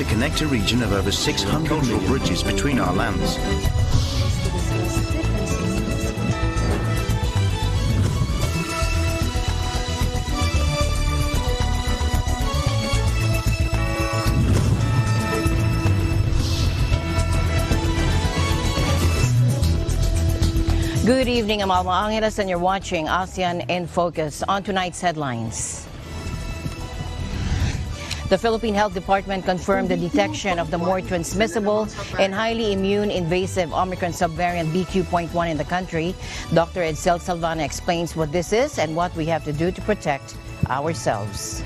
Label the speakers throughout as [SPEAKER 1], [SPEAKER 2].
[SPEAKER 1] to connect a region of over 600 cultural bridges between our lands.
[SPEAKER 2] Good evening, I'm Alma Angeles and you're watching ASEAN in Focus. On tonight's headlines. The Philippine Health Department confirmed the detection of the more transmissible and highly immune invasive Omicron subvariant BQ.1 in the country. Dr. Edsel Salvana explains what this is and what we have to do to protect ourselves.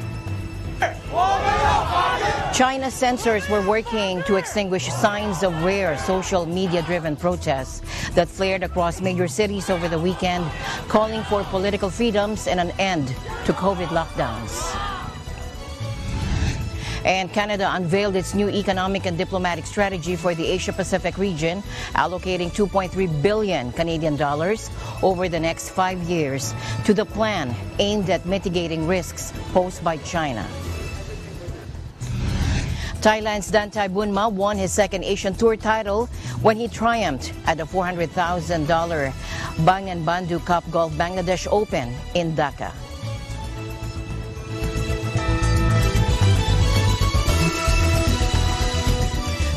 [SPEAKER 2] China's censors were working to extinguish signs of rare social media-driven protests that flared across major cities over the weekend, calling for political freedoms and an end to COVID lockdowns. And Canada unveiled its new economic and diplomatic strategy for the Asia-Pacific region, allocating 2.3 billion Canadian dollars over the next 5 years to the plan aimed at mitigating risks posed by China. Thailand's Dantai Bunma won his second Asian Tour title when he triumphed at the $400,000 Bangan Bandhu Cup Golf Bangladesh Open in Dhaka.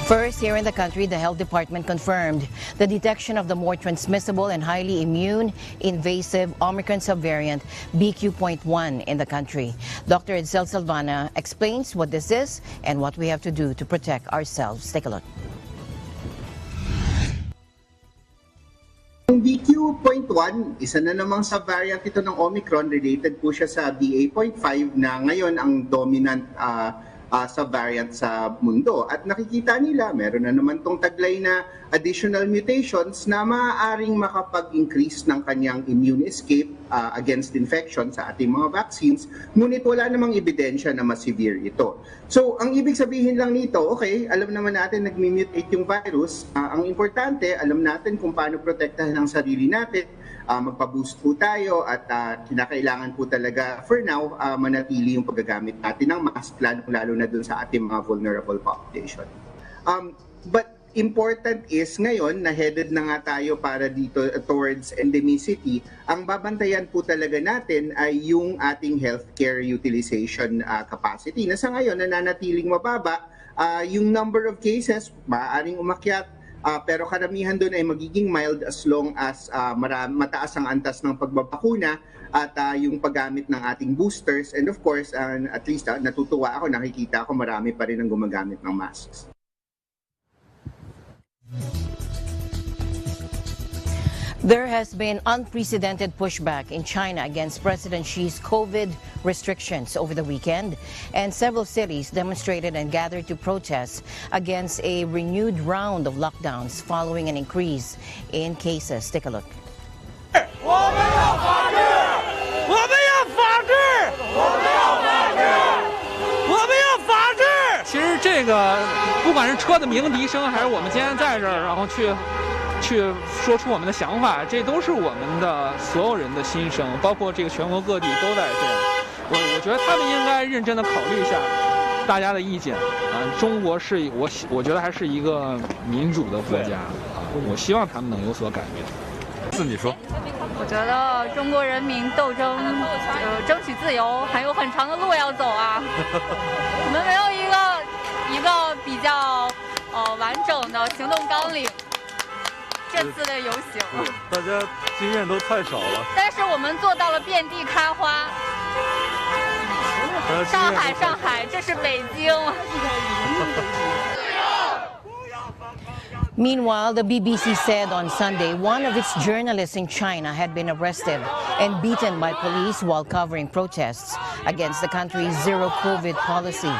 [SPEAKER 2] First, here in the country, the Health Department confirmed the detection of the more transmissible and highly immune invasive Omicron subvariant BQ.1 in the country. Dr. Edsel Salvana explains what this is and what we have to do to protect ourselves. Take a look.
[SPEAKER 3] Yung BQ.1, isa na namang subvariant ito ng Omicron. Related po siya sa BA.5 na ngayon ang dominant subvariant sa mundo. At nakikita nila, meron na naman tong taglay na additional mutations na maaaring makapag-increase ng kanyang immune escape against infection sa ating mga vaccines, ngunit wala namang ebidensya na mas severe ito. So, ang ibig sabihin lang nito, okay, alam naman natin nag-mutate yung virus. Ang importante, alam natin kung paano protektahan ang sarili natin. Magpa-boost po tayo at kinakailangan po talaga for now manatili yung paggagamit natin ng mask, lalo na dun sa ating mga vulnerable population. But important is ngayon na headed na nga tayo para dito towards endemicity, ang babantayan po talaga natin ay yung ating healthcare utilization capacity na sa ngayon nananatiling mababa. Yung number of cases maaaring umakyat, pero karamihan doon ay magiging mild as long as mataas ang antas ng pagbabakuna at yung paggamit ng ating boosters. And of course, at least natutuwa ako, nakikita ako marami pa rin ang gumagamit ng masks.
[SPEAKER 2] There has been unprecedented pushback in China against President Xi's COVID restrictions over the weekend, and several cities demonstrated and gathered to protest against a renewed round of lockdowns following an increase in cases. Take a look.
[SPEAKER 4] 其实这个不管是车的鸣笛声，还是我们今天在这儿，然后去说出我们的想法，这都是我们的所有人的心声，包括这个全国各地都在这样。我觉得他们应该认真的考虑一下大家的意见中国是我觉得还是一个民主的国家我希望他们能有所改变。
[SPEAKER 5] 是你说？
[SPEAKER 6] 我觉得中国人民斗争，争取自由还有很长的路要走啊。我们没有一个比较完整的行动纲领。这次的游行，
[SPEAKER 5] 大家经验都太少了。
[SPEAKER 6] 但是我们做到了遍地开花。上海，这是北京。
[SPEAKER 2] Meanwhile, the BBC said on Sunday one of its journalists in China had been arrested and beaten by police while covering protests against the country's zero-COVID policy.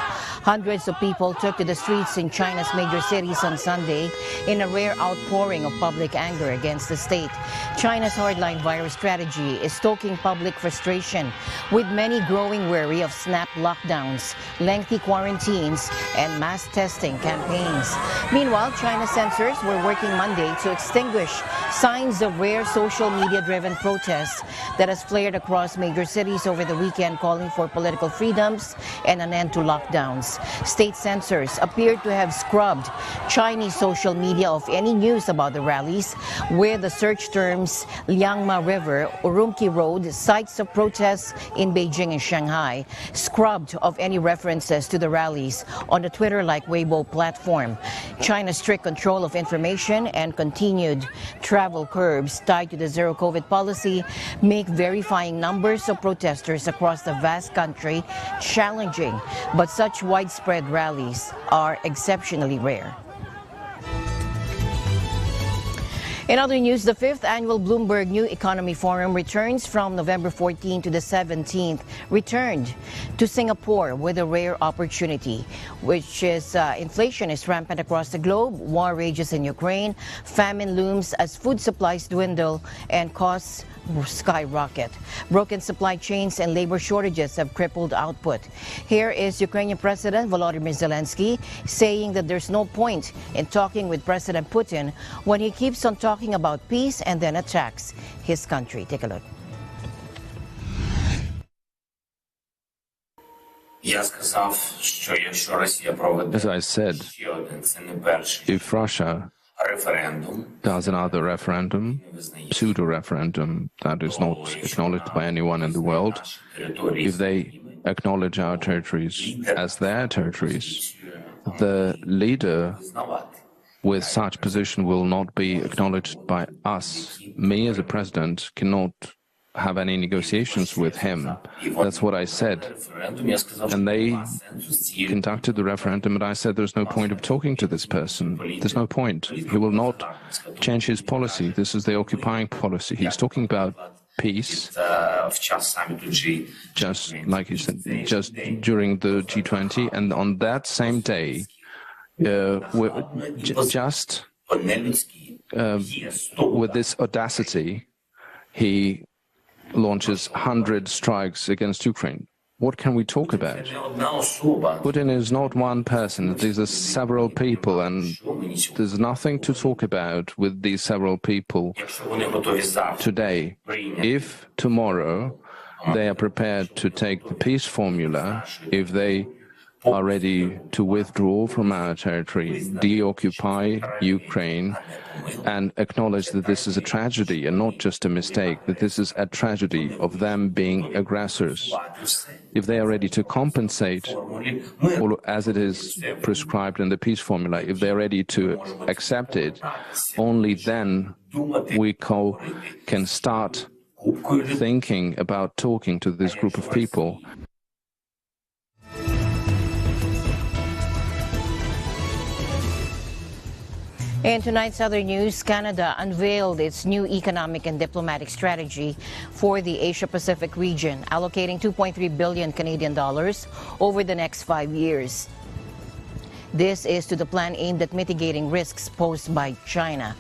[SPEAKER 2] Hundreds of people took to the streets in China's major cities on Sunday in a rare outpouring of public anger against the state. China's hardline virus strategy is stoking public frustration, with many growing wary of snap lockdowns, lengthy quarantines, and mass testing campaigns. Meanwhile, China's censors were working Monday to extinguish Signs of rare social media-driven protests that has flared across major cities over the weekend, calling for political freedoms and an end to lockdowns. State censors appear to have scrubbed Chinese social media of any news about the rallies, with the search terms Liangma River, Urumqi Road, sites of protests in Beijing and Shanghai, scrubbed of any references to the rallies on the Twitter-like Weibo platform. China's strict control of information and continued travel curbs tied to the zero-COVID policy make verifying numbers of protesters across the vast country challenging, but such widespread rallies are exceptionally rare. In other news, the 5th annual Bloomberg New Economy Forum returns from November 14 to the 17th, returned to Singapore with a rare opportunity, which is inflation is rampant across the globe, war rages in Ukraine, famine looms as food supplies dwindle and costs skyrocket. Broken supply chains and labor shortages have crippled output. Here is Ukrainian President Volodymyr Zelensky saying that there's no point in talking with President Putin when he keeps on talking about peace and then attacks his country. Take a look.
[SPEAKER 7] As I said, if Russia does another referendum, pseudo-referendum that is not acknowledged by anyone in the world, if they acknowledge our territories as their territories, the leader with such position will not be acknowledged by us. Me as a president cannot have any negotiations with him. That's what I said. And they conducted the referendum, and I said there's no point of talking to this person. There's no point. He will not change his policy. This is the occupying policy. He's talking about peace, just like he said, just during the G20, and on that same day, with this audacity, he launches 100 strikes against Ukraine. What can we talk about? Putin is not one person. These are several people, and there's nothing to talk about with these several people today. If tomorrow they are prepared to take the peace formula, if they are ready to withdraw from our territory, deoccupy Ukraine, and acknowledge that this is a tragedy and not just a mistake, that this is a tragedy of them being aggressors. If they are ready to compensate, as it is prescribed in the peace formula, if they are ready to accept it, only then we can start thinking about talking to this group of people.
[SPEAKER 2] In tonight's other news, Canada unveiled its new economic and diplomatic strategy for the Asia-Pacific region, allocating 2.3 billion Canadian dollars over the next 5 years. This is to the plan aimed at mitigating risks posed by China.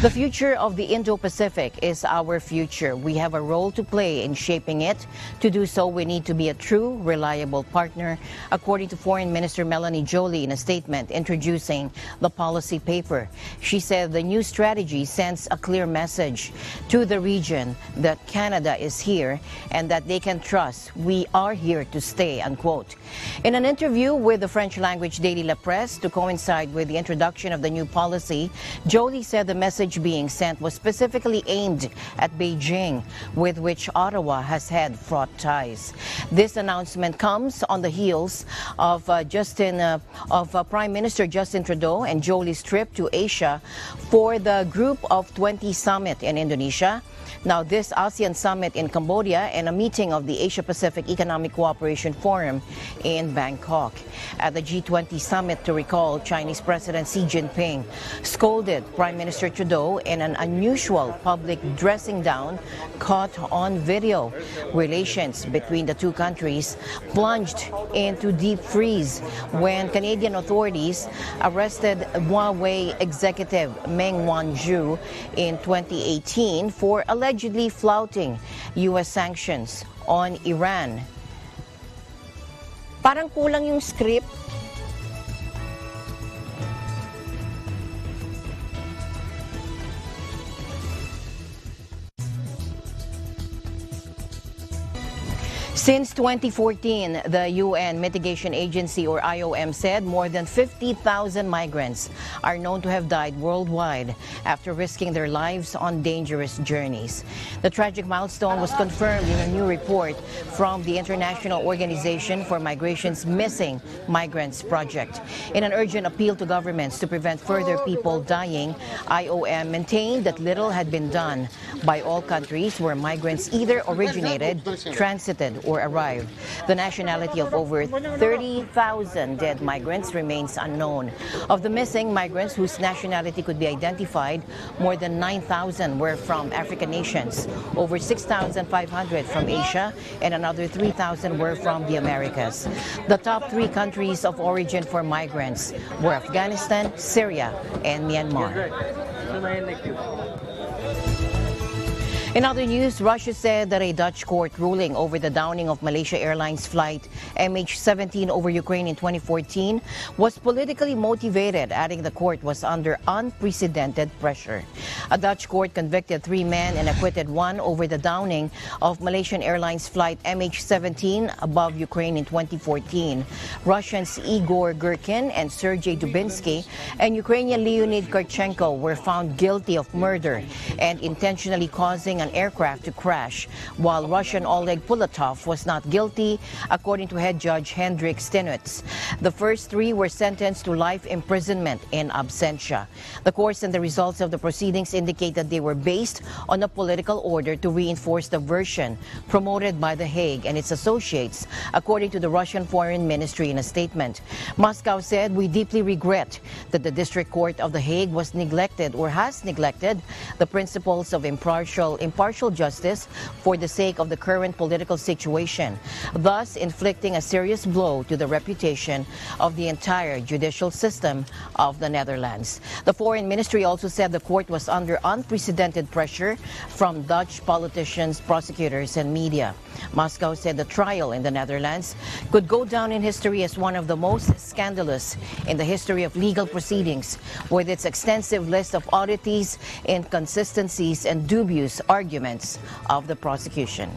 [SPEAKER 2] The future of the Indo-Pacific is our future. We have a role to play in shaping it. To do so, we need to be a true, reliable partner, according to Foreign Minister Melanie Joly in a statement introducing the policy paper. She said the new strategy sends a clear message to the region that Canada is here and that they can trust we are here to stay, unquote. In an interview with the French-language daily La Presse to coincide with the introduction of the new policy, Joly said the message being sent was specifically aimed at Beijing, with which Ottawa has had fraught ties. This announcement comes on the heels of Prime Minister Justin Trudeau and Joly's trip to Asia for the Group of 20 summit in Indonesia. Now, this ASEAN summit in Cambodia and a meeting of the Asia-Pacific Economic Cooperation Forum in Bangkok. At the G20 summit, to recall, Chinese President Xi Jinping scolded Prime Minister Trudeau in an unusual public dressing down caught on video. Relations between the two countries plunged into deep freeze when Canadian authorities arrested Huawei executive Meng Wanzhou in 2018 for allegedly flouting U.S. sanctions on Iran. Parang kulang yung script. Since 2014, the UN Mitigation Agency, or IOM, said more than 50,000 migrants are known to have died worldwide after risking their lives on dangerous journeys. The tragic milestone was confirmed in a new report from the International Organization for Migration's Missing Migrants Project. In an urgent appeal to governments to prevent further people dying, IOM maintained that little had been done by all countries where migrants either originated, transited, or arrived. The nationality of over 30,000 dead migrants remains unknown. Of the missing migrants whose nationality could be identified, more than 9,000 were from African nations, over 6,500 from Asia, and another 3,000 were from the Americas. The top 3 countries of origin for migrants were Afghanistan, Syria, and Myanmar. In other news, Russia said that a Dutch court ruling over the downing of Malaysia Airlines flight MH17 over Ukraine in 2014 was politically motivated, adding the court was under unprecedented pressure. A Dutch court convicted 3 men and acquitted 1 over the downing of Malaysian Airlines flight MH17 above Ukraine in 2014. Russians Igor Girkin and Sergei Dubinsky and Ukrainian Leonid Karchenko were found guilty of murder and intentionally causing an aircraft to crash, while Russian Oleg Pulatov was not guilty, according to head judge Hendrik Stenutz. The first 3 were sentenced to life imprisonment in absentia. The course and the results of the proceedings indicate that they were based on a political order to reinforce the version promoted by The Hague and its associates, according to the Russian Foreign Ministry in a statement. Moscow said, "We deeply regret that the District Court of The Hague was neglected or has neglected the principles of impartial justice for the sake of the current political situation, thus inflicting a serious blow to the reputation of the entire judicial system of the Netherlands." The Foreign Ministry also said the court was under unprecedented pressure from Dutch politicians, prosecutors, and media. Moscow said the trial in the Netherlands could go down in history as one of the most scandalous in the history of legal proceedings, with its extensive list of oddities, inconsistencies, and dubious arguments of the prosecution.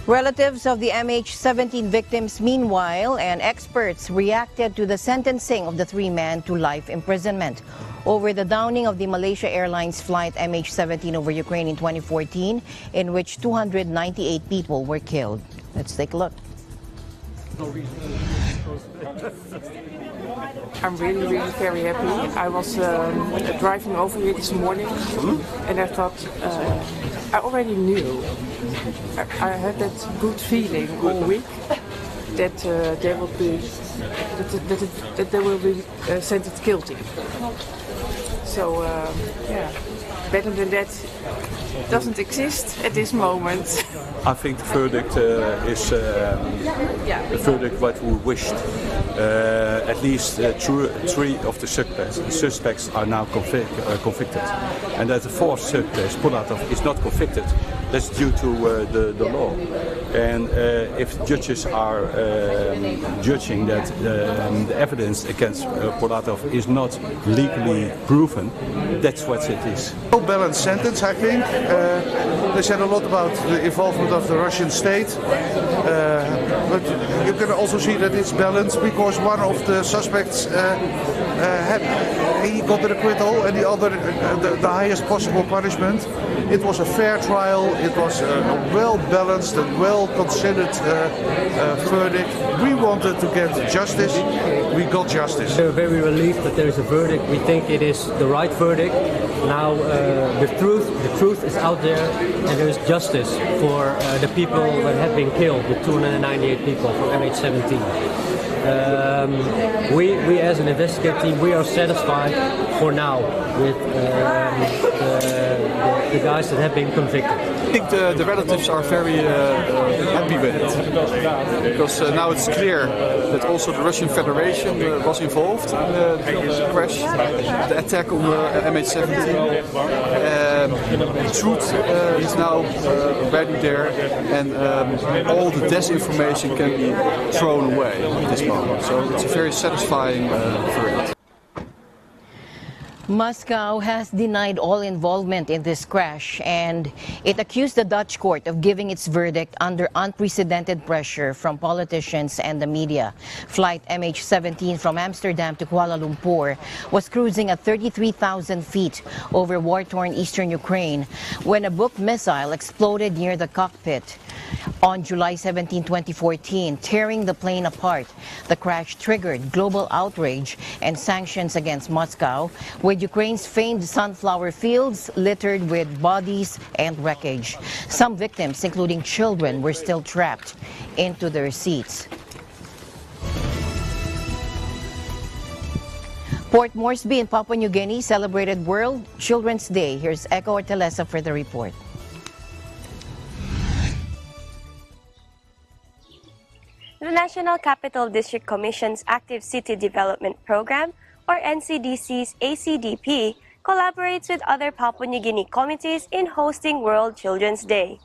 [SPEAKER 2] Relatives of the MH17 victims, meanwhile, and experts reacted to the sentencing of the 3 men to life imprisonment over the downing of the Malaysia Airlines flight MH17 over Ukraine in 2014, in which 298 people were killed. Let's take a look.
[SPEAKER 8] I'm really very happy. I was driving over here this morning and I thought, I already knew, I had that good feeling all week that they will be sentenced guilty. So, yeah, better than that doesn't exist at this moment.
[SPEAKER 5] I think the verdict is the verdict what we wished. At least 3 of the suspects are now convicted. And that the 4th suspect, Pulatov, is not convicted. That's due to the law. And if judges are judging that the evidence against Pulatov is not legally proven, that's what it is.
[SPEAKER 9] Well-balanced sentence, I think. They said a lot about the involvement of the Russian state, but you can also see that it's balanced because one of the suspects he got an acquittal and the other the highest possible punishment. It was a fair trial. It was a well-balanced and well-considered verdict. We wanted to get justice. We got justice.
[SPEAKER 10] We're very relieved that there is a verdict. We think it is the right verdict. Now the truth is out there, and there is justice for the people that have been killed, the 298 people from MH17. We as an investigative team, we are satisfied for now with the guys that have been convicted.
[SPEAKER 11] I think the relatives are very happy with it, because now it's clear that also the Russian Federation was involved in the crash, the attack on the MH17. The truth is now ready there, and all the disinformation can be thrown away at this moment. So it's a very satisfying verdict.
[SPEAKER 2] Moscow has denied all involvement in this crash, and it accused the Dutch court of giving its verdict under unprecedented pressure from politicians and the media. Flight MH17 from Amsterdam to Kuala Lumpur was cruising at 33,000 feet over war-torn eastern Ukraine when a Buk missile exploded near the cockpit on July 17, 2014, tearing the plane apart. The crash triggered global outrage and sanctions against Moscow, with Ukraine's famed sunflower fields littered with bodies and wreckage. Some victims, including children, were still trapped into their seats. Port Moresby in Papua New Guinea celebrated World Children's Day. Here's Echo Ortelesa for the report.
[SPEAKER 12] The National Capital District Commission's Active City Development Program, or NCDC's ACDP, collaborates with other Papua New Guinea committees in hosting World Children's Day.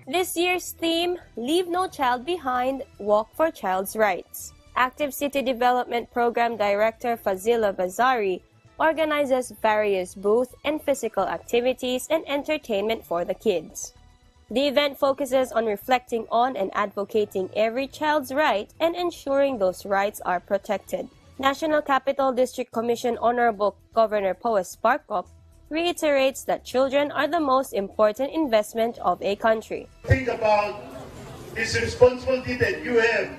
[SPEAKER 12] This year's theme, Leave No Child Behind, Walk for Child's Rights. Active City Development Program Director Fazila Bazari organizes various booth and physical activities and entertainment for the kids. The event focuses on reflecting on and advocating every child's right and ensuring those rights are protected. National Capital District Commission Honorable Governor Poes Sparkop reiterates that children are the most important investment of a country.
[SPEAKER 13] Think about this responsibility that you have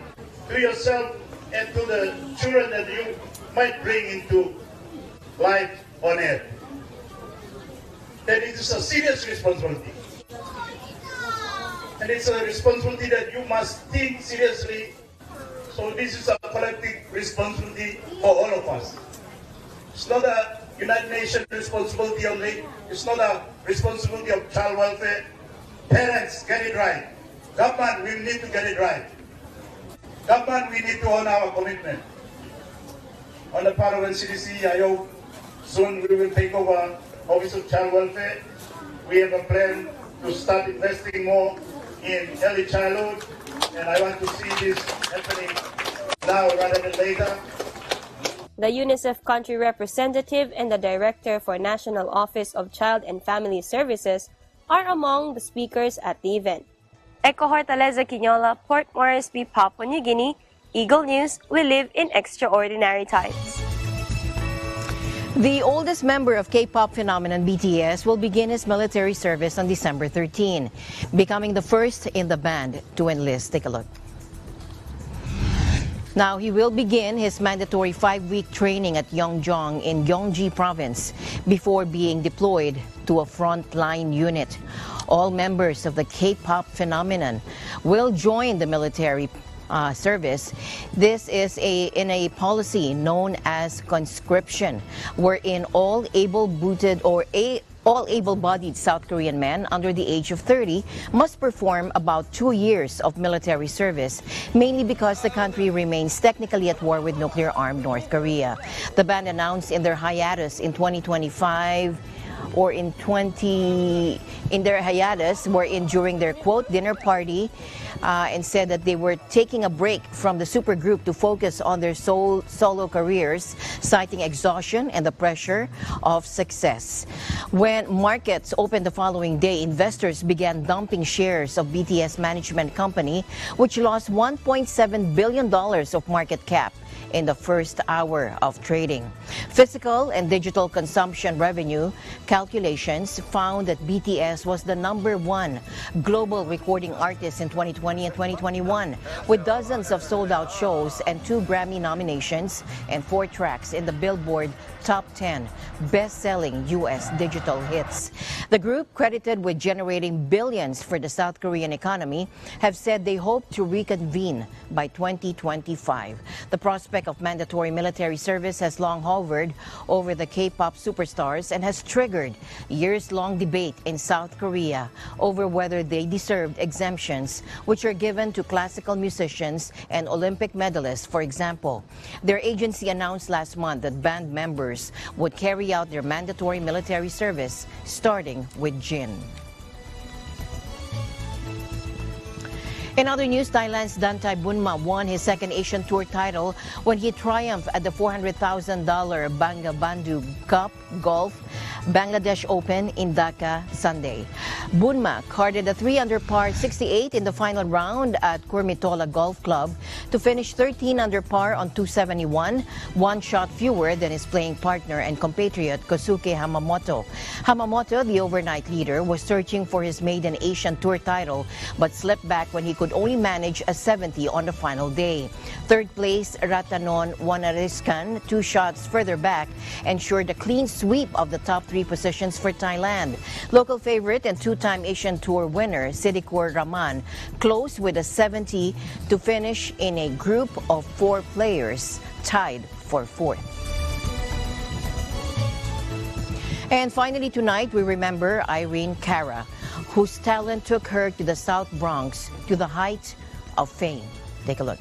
[SPEAKER 13] to yourself and to the children that you might bring into life on earth. That it is a serious responsibility. And it's a responsibility that you must think seriously. So this is a collective responsibility for all of us. It's not a United Nations responsibility only. It's not a responsibility of child welfare. Parents, get it right. Government, we need to get it right. Government, we need to honor our commitment. On the part of NCDC, I hope soon we will take over Office of Child Welfare. We have a plan to start investing more in early childhood, and I want to see this happening now rather than later.
[SPEAKER 12] The UNICEF country representative and the director for National Office of Child and Family Services are among the speakers at the event. Echo Hortaleza Quinola, Port Moresby, Papua New Guinea, Eagle News, we live in extraordinary times.
[SPEAKER 2] The oldest member of K-pop phenomenon BTS will begin his military service on December 13, becoming the first in the band to enlist. Take a look. Now, he will begin his mandatory 5-week training at Yeongjong in Gyeonggi province before being deployed to a frontline unit. All members of the K-pop phenomenon will join the military service. This is in a policy known as conscription, wherein all able-bodied South Korean men under the age of 30 must perform about 2 years of military service, mainly because the country remains technically at war with nuclear-armed North Korea. The band announced in their hiatus in 2025 or in their hiatus, wherein during their quote dinner party, and said that they were taking a break from the supergroup to focus on their solo careers, citing exhaustion and the pressure of success. When markets opened the following day, investors began dumping shares of BTS management company, which lost $1.7 billion of market cap in the first hour of trading. Physical and digital consumption revenue calculations found that BTS was the #1 global recording artist in 2020 and 2021, with dozens of sold-out shows and 2 Grammy nominations and 4 tracks in the Billboard Top 10 best-selling U.S. digital hits. The group, credited with generating billions for the South Korean economy, have said they hope to reconvene by 2025. The prospect of mandatory military service has long hovered over the K-pop superstars and has triggered years-long debate in South Korea over whether they deserved exemptions, which are given to classical musicians and Olympic medalists, for example. Their agency announced last month that band members would carry out their mandatory military service, starting with Jin. In other news, Thailand's Dantai Bunma won his second Asian Tour title when he triumphed at the $400,000 Bangabandhu Cup Golf Bangladesh Open in Dhaka Sunday. Bunma carded a 3-under par 68 in the final round at Kurmitola Golf Club to finish 13-under par on 271, one shot fewer than his playing partner and compatriot Kosuke Hamamoto. Hamamoto, the overnight leader, was searching for his maiden Asian Tour title but slipped back when he could only manage a 70 on the final day. Third place Ratanon Wanariskan, 2 shots further back, ensured a clean sweep of the top 3 positions for Thailand. Local favorite and 2-time Asian Tour winner Sidikur Rahman closed with a 70 to finish in a group of 4 players tied for 4th. And finally tonight, we remember Irene Cara, whose talent took her to the South Bronx to the height of fame. Take a look.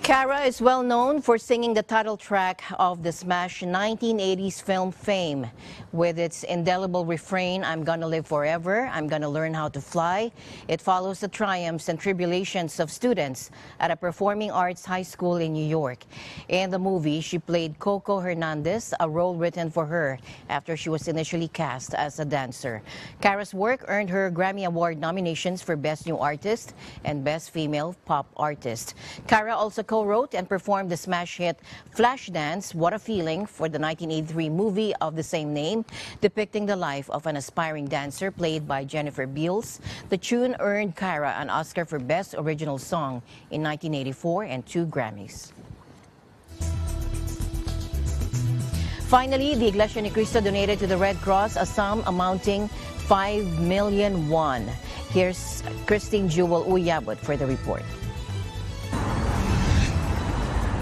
[SPEAKER 2] Cara is well known for singing the title track of the smash 1980s film Fame. With its indelible refrain, "I'm gonna live forever, I'm gonna learn how to fly," it follows the triumphs and tribulations of students at a performing arts high school in New York. In the movie, she played Coco Hernandez, a role written for her after she was initially cast as a dancer. Cara's work earned her Grammy Award nominations for Best New Artist and Best Female Pop Artist. Cara also co-wrote and performed the smash hit Flashdance, What a Feeling, for the 1983 movie of the same name, depicting the life of an aspiring dancer played by Jennifer Beals. The tune earned Cara an Oscar for Best Original Song in 1984 and 2 Grammys. Finally, the Iglesia Ni Cristo donated to the Red Cross a sum amounting 5 million won. Here's Christine Jewel Uyabot for the report.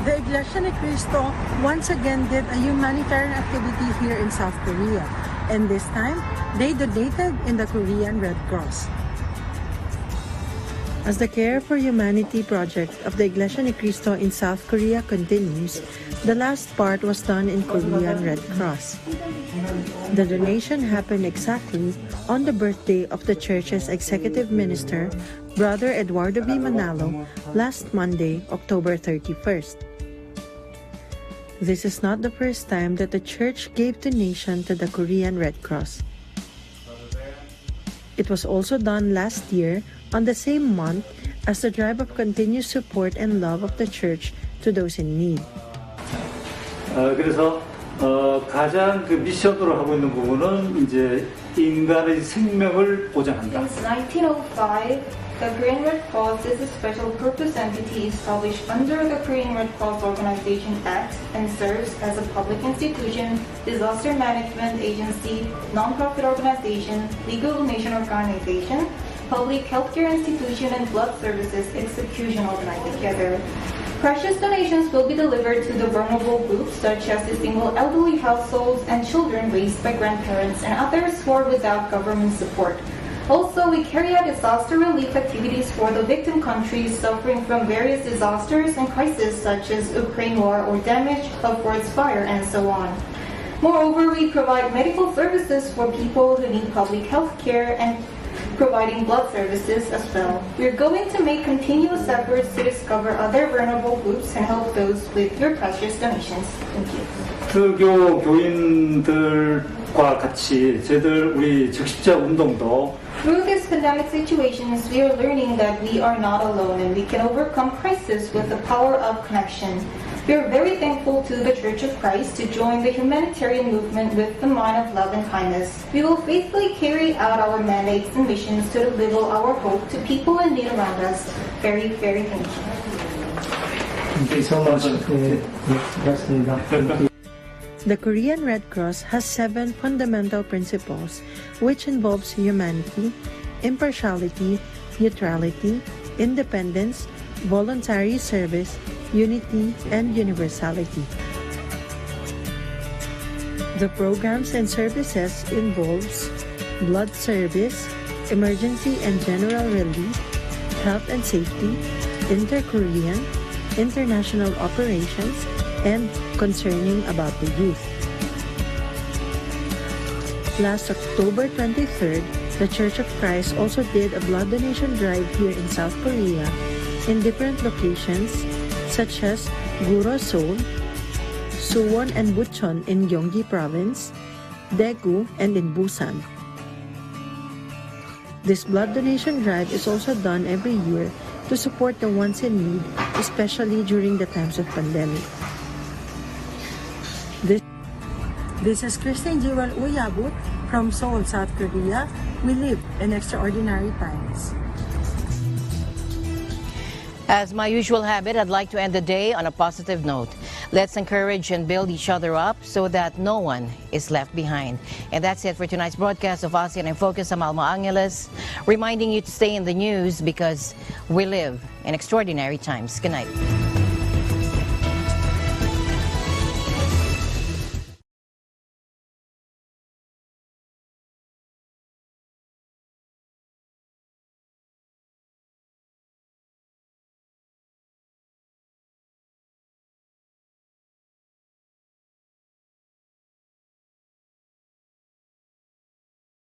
[SPEAKER 14] The Iglesia Ni Cristo once again did a humanitarian activity here in South Korea, and this time they donated in the Korean Red Cross. As the Care for Humanity project of the Iglesia Ni Cristo in South Korea continues, the last part was done in Korean Red Cross. The donation happened exactly on the birthday of the church's executive minister, Brother Eduardo B. Manalo, last Monday, October 31st. This is not the first time that the church gave donation to the Korean Red Cross. It was also done last year on the same month as the drive of continuous support and love of the church to those in need.
[SPEAKER 15] 그래서 가장 그 미션으로 하고 있는 부분은 이제 인간의 생명을 보장한다.
[SPEAKER 16] Since 1905, the Korean Red Cross is a special purpose entity established under the Korean Red Cross Organization Act and serves as a public institution, disaster management agency, non-profit organization, legal donation organization, public healthcare institution, and blood services execution organized together. Precious donations will be delivered to the vulnerable groups such as the single elderly households and children raised by grandparents and others who are without government support. Also, we carry out disaster relief activities for the victim countries suffering from various disasters and crises such as Ukraine war or damage of forest fire and so on. Moreover, we provide medical services for people who need public health care and providing blood services as well. We're going to make continuous efforts to discover other vulnerable groups and help those with your precious donations. Thank you.
[SPEAKER 15] 불교 교인들과 같이 저희들 우리 적십자 운동도
[SPEAKER 16] Through this pandemic situations, we are learning that we are not alone and we can overcome crisis with the power of connection. We are very thankful to the Church of Christ to join the humanitarian movement with the mind of love and kindness. We will faithfully carry out our mandates and missions to deliver our hope to people in need around us. Very, very thank you.
[SPEAKER 15] Thank you so much.
[SPEAKER 14] The Korean Red Cross has 7 fundamental principles, which involves humanity, impartiality, neutrality, independence, voluntary service, unity, and universality. The programs and services involves blood service, emergency and general relief, health and safety, inter-Korean, international operations, and concerning about the youth. Last October 23rd, the Church of Christ also did a blood donation drive here in South Korea in different locations such as Guro, Seoul, Suwon and Bucheon in Gyeonggi Province, Daegu, and in Busan. This blood donation drive is also done every year to support the ones in need, especially during the times of pandemic. This is Christine Jewel Uyabut from Seoul, South Korea. We live in extraordinary times.
[SPEAKER 2] As my usual habit, I'd like to end the day on a positive note. Let's encourage and build each other up so that no one is left behind. And that's it for tonight's broadcast of ASEAN in Focus. I'm Alma Angeles, reminding you to stay in the news because we live in extraordinary times. Good night.